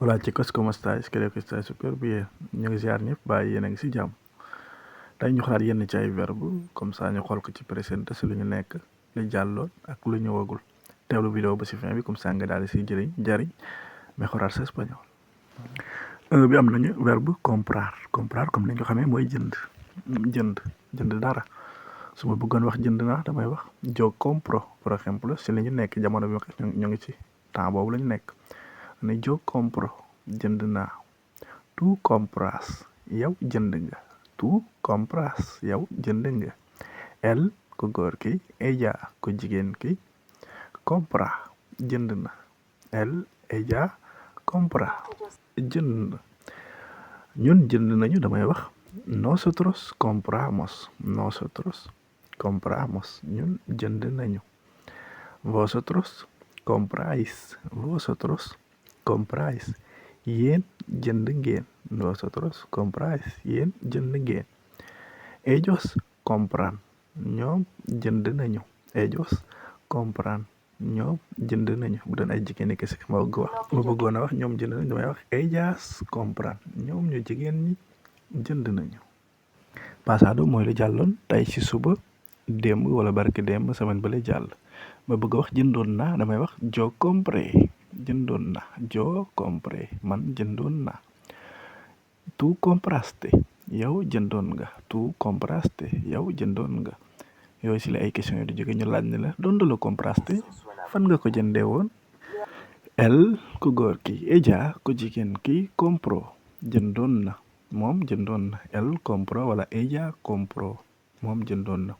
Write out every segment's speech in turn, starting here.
Hola chicos, ¿cómo estáis? Creo que estáis súper bien. ñu ngi ziar ñëpp bàyyi yéen a ngi si jàmm. tey ñu xalaat yenn ci ay verbe comme ça ñu xool ko ci présent si lu ñu nekk lu jàlloon ak lu ñëwagul. teewlu vidéo ba si fin bi comme ça nga daal di si jariñ mejorar sa espagnol. bi am nañu verbe comprar comme ni nga ko xamee mooy jënd dara. su ma bëggoon wax jënd naa damay wax yo compro par exemple si li ñu nekk jamono bi ñu ngi ci temps boobu la ñu nekk ne yo compro jënd naa. Tu compras yow jënd nga. Tu compras yow jënd nga. El ku góor ki ella ku jigéen ki compra jënd na. El ella compra jënd na. ñun jënd nañu damay wax nosotros compramos ñun jënd nañu. Vosotros compráis yéen jënd ngeen. Vosotros compráis yéen jënd ngeen. Ellos compran ñoom jënd nañu. Ellos compran ñoom jënd nañu. bu doon ay jigéen ñi kese ma bëggoon a wax ñoom jënd nañu damay wax ellas compran ñoom ñu jigéen ñi jënd nañu. Pasado mooy lu jàlloon tey ci suba démb wala barki démb semaine ba lay jàll. ma bëgg a wax jëndoon naa damay wax yo compré jëndoon na yo compré man jëndoon na. Tu compraste yow jëndoon nga. Tu compraste yow jëndoon nga. yooyu si la ay question yi di jóge ñu laaj ne la donde lo compraste fan nga ko jëndee woon. El ku góor ki ella ku jigéen ki compro jëndoon na moom jëndoon na. El compro wala ella compro moom jëndoon na.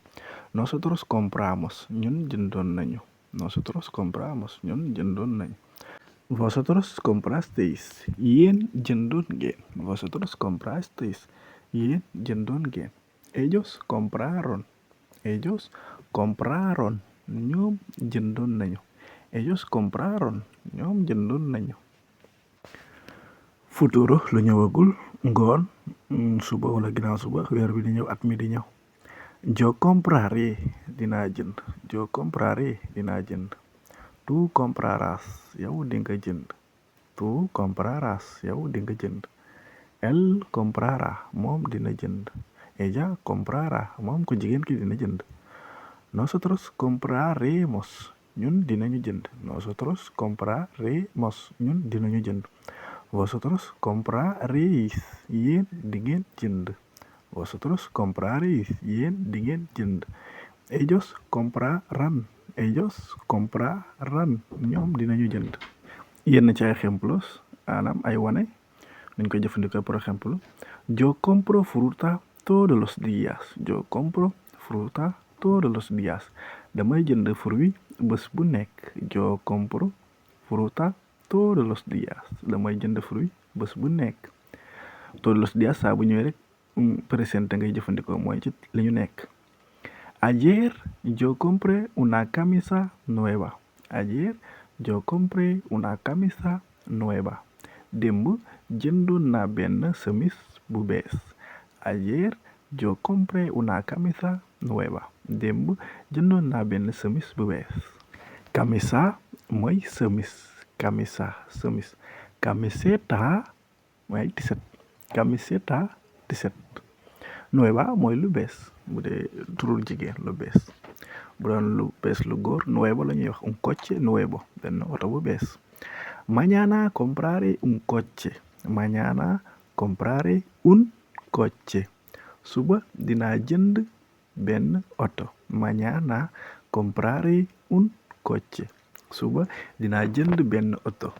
Nosotros compramos ñun jëndoon nañu. Nosotros compramos ñun jëndoon nañu. Vosotros comprasteis yéen jëndoon ngeen. Vosotros comprasteis yéen jëndoon ngeen. Ellos compraron ñoom jëndoon nañu. Ellos compraron ñoom jëndoon nañu. Futuro lu ñëwagul ngoon suba wala ginnaaw suba weer bi di ñëw at mi di ñëw. Yo compraré dinaa jënd. Yo compraré dinaa jënd. Tu comprarás yow di nga jënd. Tu comprarás yow di nga jënd. El comprara moom dina jënd. Ella comprara moom ko jigéen ki dina jënd. Nosotros compraremos ñun dinañu jënd. Nosotros compraremos ñun dinañu jënd. Vosotros compraréis yéen di ngeen jënd. Vosotros compraréis yéen di ngeen jënd. Ellos comprarán ñoom dinañu jënd. yenn ci ay ejemplos maanaam ay wane dañ koy jëfandikoo par exemple yo compro fruta todos los días. Yo compro fruta todos los días. damay jënd fruit bés bu nekk. Yo compro fruta todos los días. damay jënd fruit bés bu nekk. todos los días saa bu ñëwee rek présente ngay jëfandikoo mooy ci li ñu nekk. Ayer yo compré una camisa nueva. Ayer yo compré una camisa nueva. démb jëndoon naa benn chemise bu bees. Ayer yo compré una camisa nueva. démb jëndoon naa benn chemise bu bees. Camisa mooy chemise. Chemise. Camiseta mooy tiset. Camiseta tiset. Nueva mooy lu bees bu dee turul jigéen lu bees. bu doon lu bees lu góor nuevo la ñuy wax un coche nuevo benn oto bu bees. Mañana compraré un coche. Mañana compraré un coche. suba dinaa jënd benn oto. Mañana compraré un coche. suba dinaa jënd benn oto.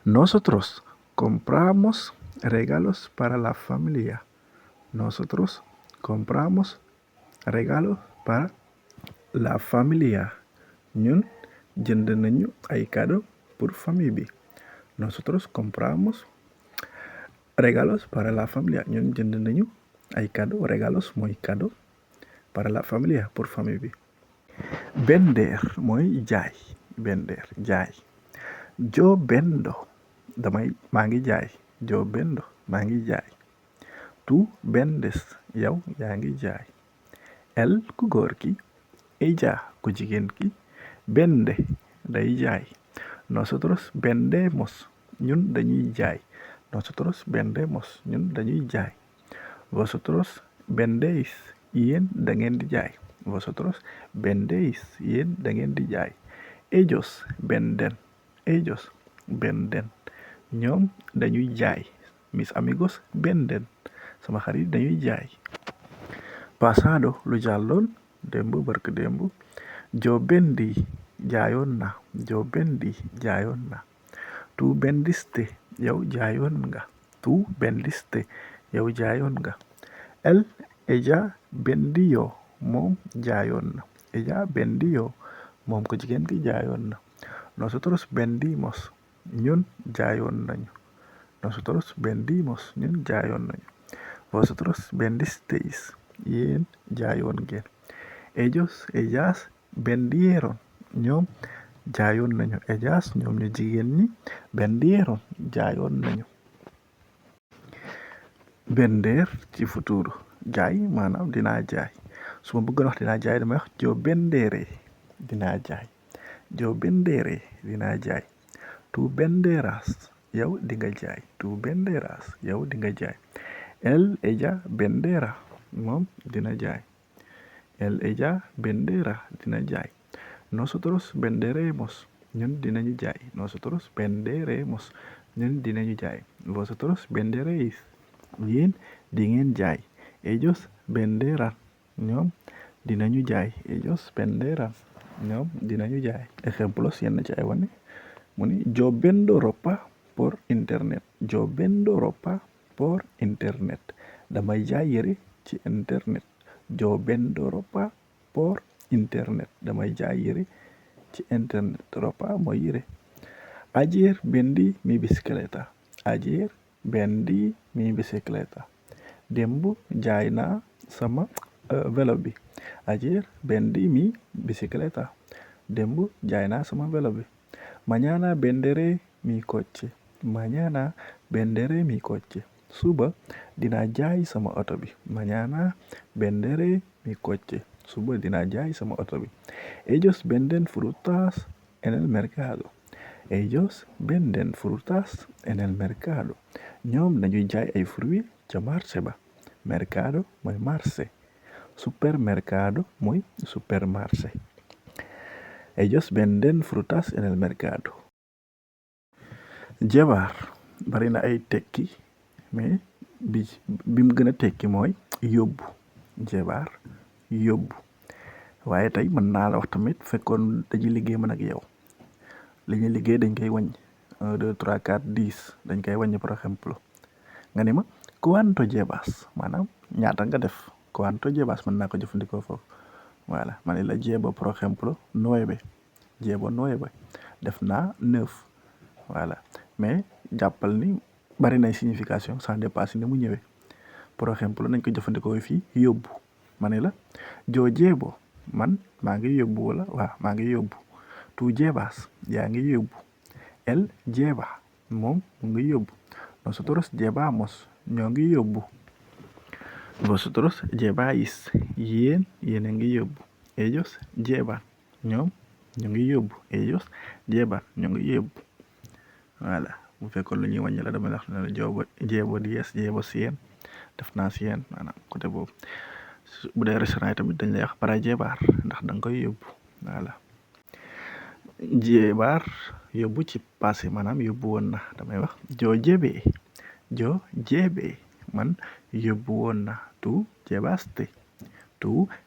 Nosotros compramos regalos para la familia. Nosotros compramos regalos para la familia. ñun jënd nañu ay cadeau pour famille bi. Nosotros compramos regalos para la familia. ñun jënd nañu ay cadeau. Regalos mooy cadeau para la familia pour famille bi. Vender mooy jaay. Vender jaay. Yo vendo maa ngi jaay. Yo vendo maa ngi jaay. Tu vendes yow yaa ngi jaay. El ku góor ki ella ku jigéen ki vende day jaay. Nosotros vendemos ñun dañuy jaay. Nosotros vendemos. ñun dañuy jaay. Vosotros vendéis. yéen da ngeen di jaay. Vosotros vendéis. yéen da ngeen di jaay. Ellos venden. Ellos venden. ñoom dañuy jaay. Mis amigos venden. sama xarit dañuy jaay. Pasado lu jàlloon démb barke démb. Yo vendí jaayoon na. Yo vendí jaayoon na. Tú vendiste yow jaayoon nga. Tú vendiste yow jaayoon nga. Ella vendió moom jaayoon na. Ella vendió moom ko jigéen ki jaayoon na. Nosotros vendimos ñun jaayoon nañu. Nosotros vendimos ñun jaayoon nañu. Vosotros vendisteis yéen jaayoon ngeen. Ellas vendieron ñoom jaayoon nañu. Ellas ñoom ñu jigéen ñi vendieron jaayoon nañu. Vender ci futuro jaay maanaam dinaa jaay su ma bëggoon wax dinaa jaay damay wax yo venderé dinaa jaay. Yo venderé dinaa jaay. Tú venderás yow di nga jaay. Tú venderás yow di nga jaay. Ella venderá moom dina jaay. Ella venderá dina jaay. Nosotros venderemos ñun dinañu jaay. Nosotros venderemos ñun dinañu jaay. Vosotros venderéis yéen di ngeen jaay. Ellos venderán ñoom dinañu jaay. Ellos venderán ñoom dinañu jaay. Ejemplos yenn ci ay wane mu ni yo vendo ropa por internet. Yo vendo ropa por internet. damay jaay yére ci internet. Yo vendo ropa por internet. damay jaay yére ci internet. Ropa mooy yére. Ayer vendí mi bicicleta. Ayer vendí mi bicicleta. démb jaay naa sama vélo bi. Ayer vendí mi bicicleta. démb jaay naa sama vélo bi. Mañana venderé mi coche. Mañana venderé mi coche. suba dinaa jaay sama oto bi. Mañana venderé mi coche. suba dinaa jaay sama oto bi. Ellos venden frutas en el mercado. Ellos venden frutas en el mercado. ñoom dañuy jaay ay fruits ca marché ba. Mercado mooy marché. Supermercado mooy supermarché. Ellos venden frutas en el mercado. Llevar bari na ay tekki mais bi mu gën a tekki mooy yóbbu. Llevar yóbbu. waaye tey mën naa la wax tamit fekkoon dañuy liggéey man ak yow li ñuy liggéey dañ koy wàññi 1 2 3 4 10 dañ koy wàññi par exemple nga ni ma cuánto llevas maanaam ñaata nga def. Cuánto llevas mën naa ko jëfandikoo foofu. voilà ma ne la llevo par exemple 9. Llevo 9 def naa 9. voilà mais jàppal ni bari nay signification ça dépasse ni mu ñëwee. par exemple nañ ko jëfandikoo fii yóbbu ma ne la yo llevo man maa ngi yóbbu wala waaw maa ngi yóbbu. Tú llevas yaa ngi yóbbu. Él lleva moom mu ngi yóbbu. Nosotros llevamos ñoo ngi yóbbu. Vosotros lleváis yéen a ngi yóbbu. Ellos llevan ñoom ñu ngi yóbbu. Ellos llevan ñu ngi yóbbu. voilà bu fekkoon lu ñuy wàññi la dama wax ne la llevo 10 llevo 100 def naa 100 maanaam côté boobu. bu dee restaurant yi tamit dañ lay wax para llevar ndax da nga koy yóbbu. voilà llevar yóbbu ci passé maanaam yóbbu woon na damay wax yo llevé man yóbbu woon na. Tú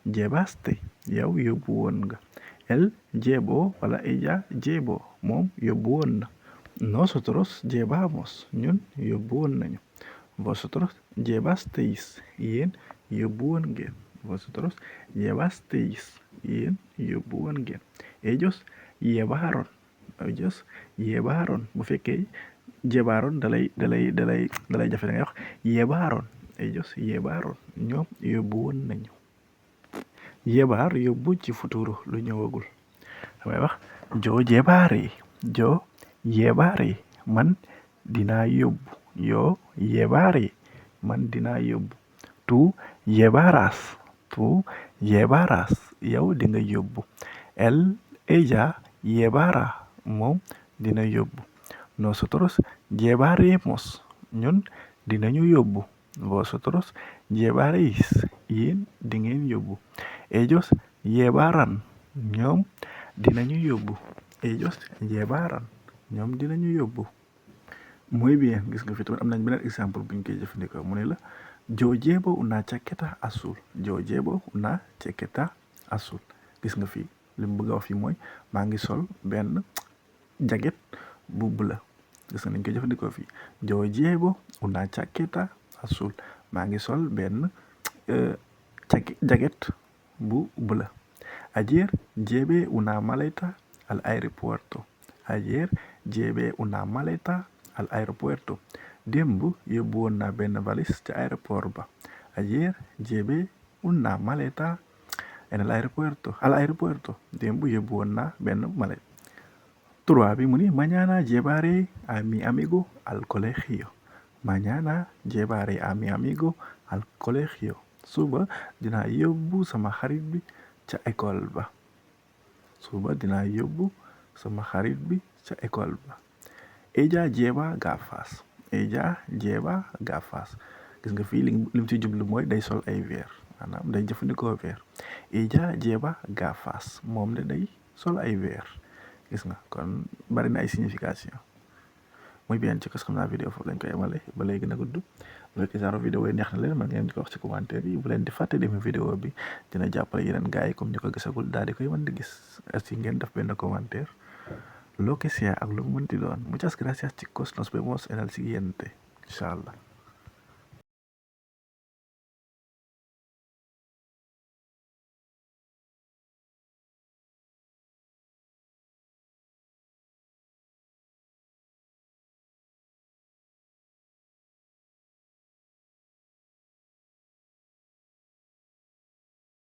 llevaste yow yóbbu woon nga. Él llevó wala ella llevó moom yóbbu woon na. Nosotros llevamos ñun yóbbu woon nañu. Vosotros llevasteis yéen yóbbu woon ngeen. Vosotros llevasteis yéen yóbbu woon ngeen. Ellos llevaron bu fekkee llevaron dalay jafe da ngay wax llevaron. Ellos llevaron ñoom yóbbu woon nañu. Llevar yóbbu ci futuro lu ñëwagul damay wax yo llevaré man dinaa yóbbu. Yo llevaré man dinaa yóbbu. Tú llevarás yow di nga yóbbu. Ella llevará moom dina yóbbu. nosotros llevaremos ñun dinañu yóbbu vosotros llevaréis yéen di ngeen yóbbu ellos llevarán ñoom dinañu yóbbu ellos llevarán ñoom dinañu yóbbu muy bien gis nga fi tamit am nañ beneen exemple buñ koy jëfandikoo mu ne la yo llevo una chaqueta azul yo llevo una chaqueta azul gis nga fi li mu bëgg a wax fii mooy maa ngi sol benn jaget bu bleu gis nga nañ koy jëfandikoo fii yo llevo una chaqueta azul maa ngi sol benn jaget bu bleu ayer llevé una maleta al aeropuerto ayer llevé una maleta al aeropuerto démb yóbbu woon naa benn valise ca aéroport ba ayer llevé una maleta en el aeropuerto al aeropuerto démb yóbbu woon naa benn maleta 3 bi mu ni mañana llevaré a mi amigo al colegio mañana llevaré a mi amigo al colegio suba dinaa yóbbu sama xarit bi ca école ba suba dinaa yóbbu sama xarit bi ca école ba ella lleva gafas ella lleva gafas gis nga fii lim ci jublu mooy day sol ay verre maanaam day jëfandikoo verre ella lleva gafas moom de day sol ay verre gis nga kon bari na ay signification muy bien ci xam naa vidéo foofu lañ koy yemale ba léegi na gudd bu fekkee genre vidéo yi neex na leen mën ngeen di ko wax ci commentaire yi bu leen di fàtte demi vidéo bi dina jàppale yeneen gars yi comme ñu ko gisagul daal di koy mën di gis aussi ngeen def benn commentaire lo que sea ak lu mu mënti doon muchas gracias chicos nos vemos en el siguiente inshallah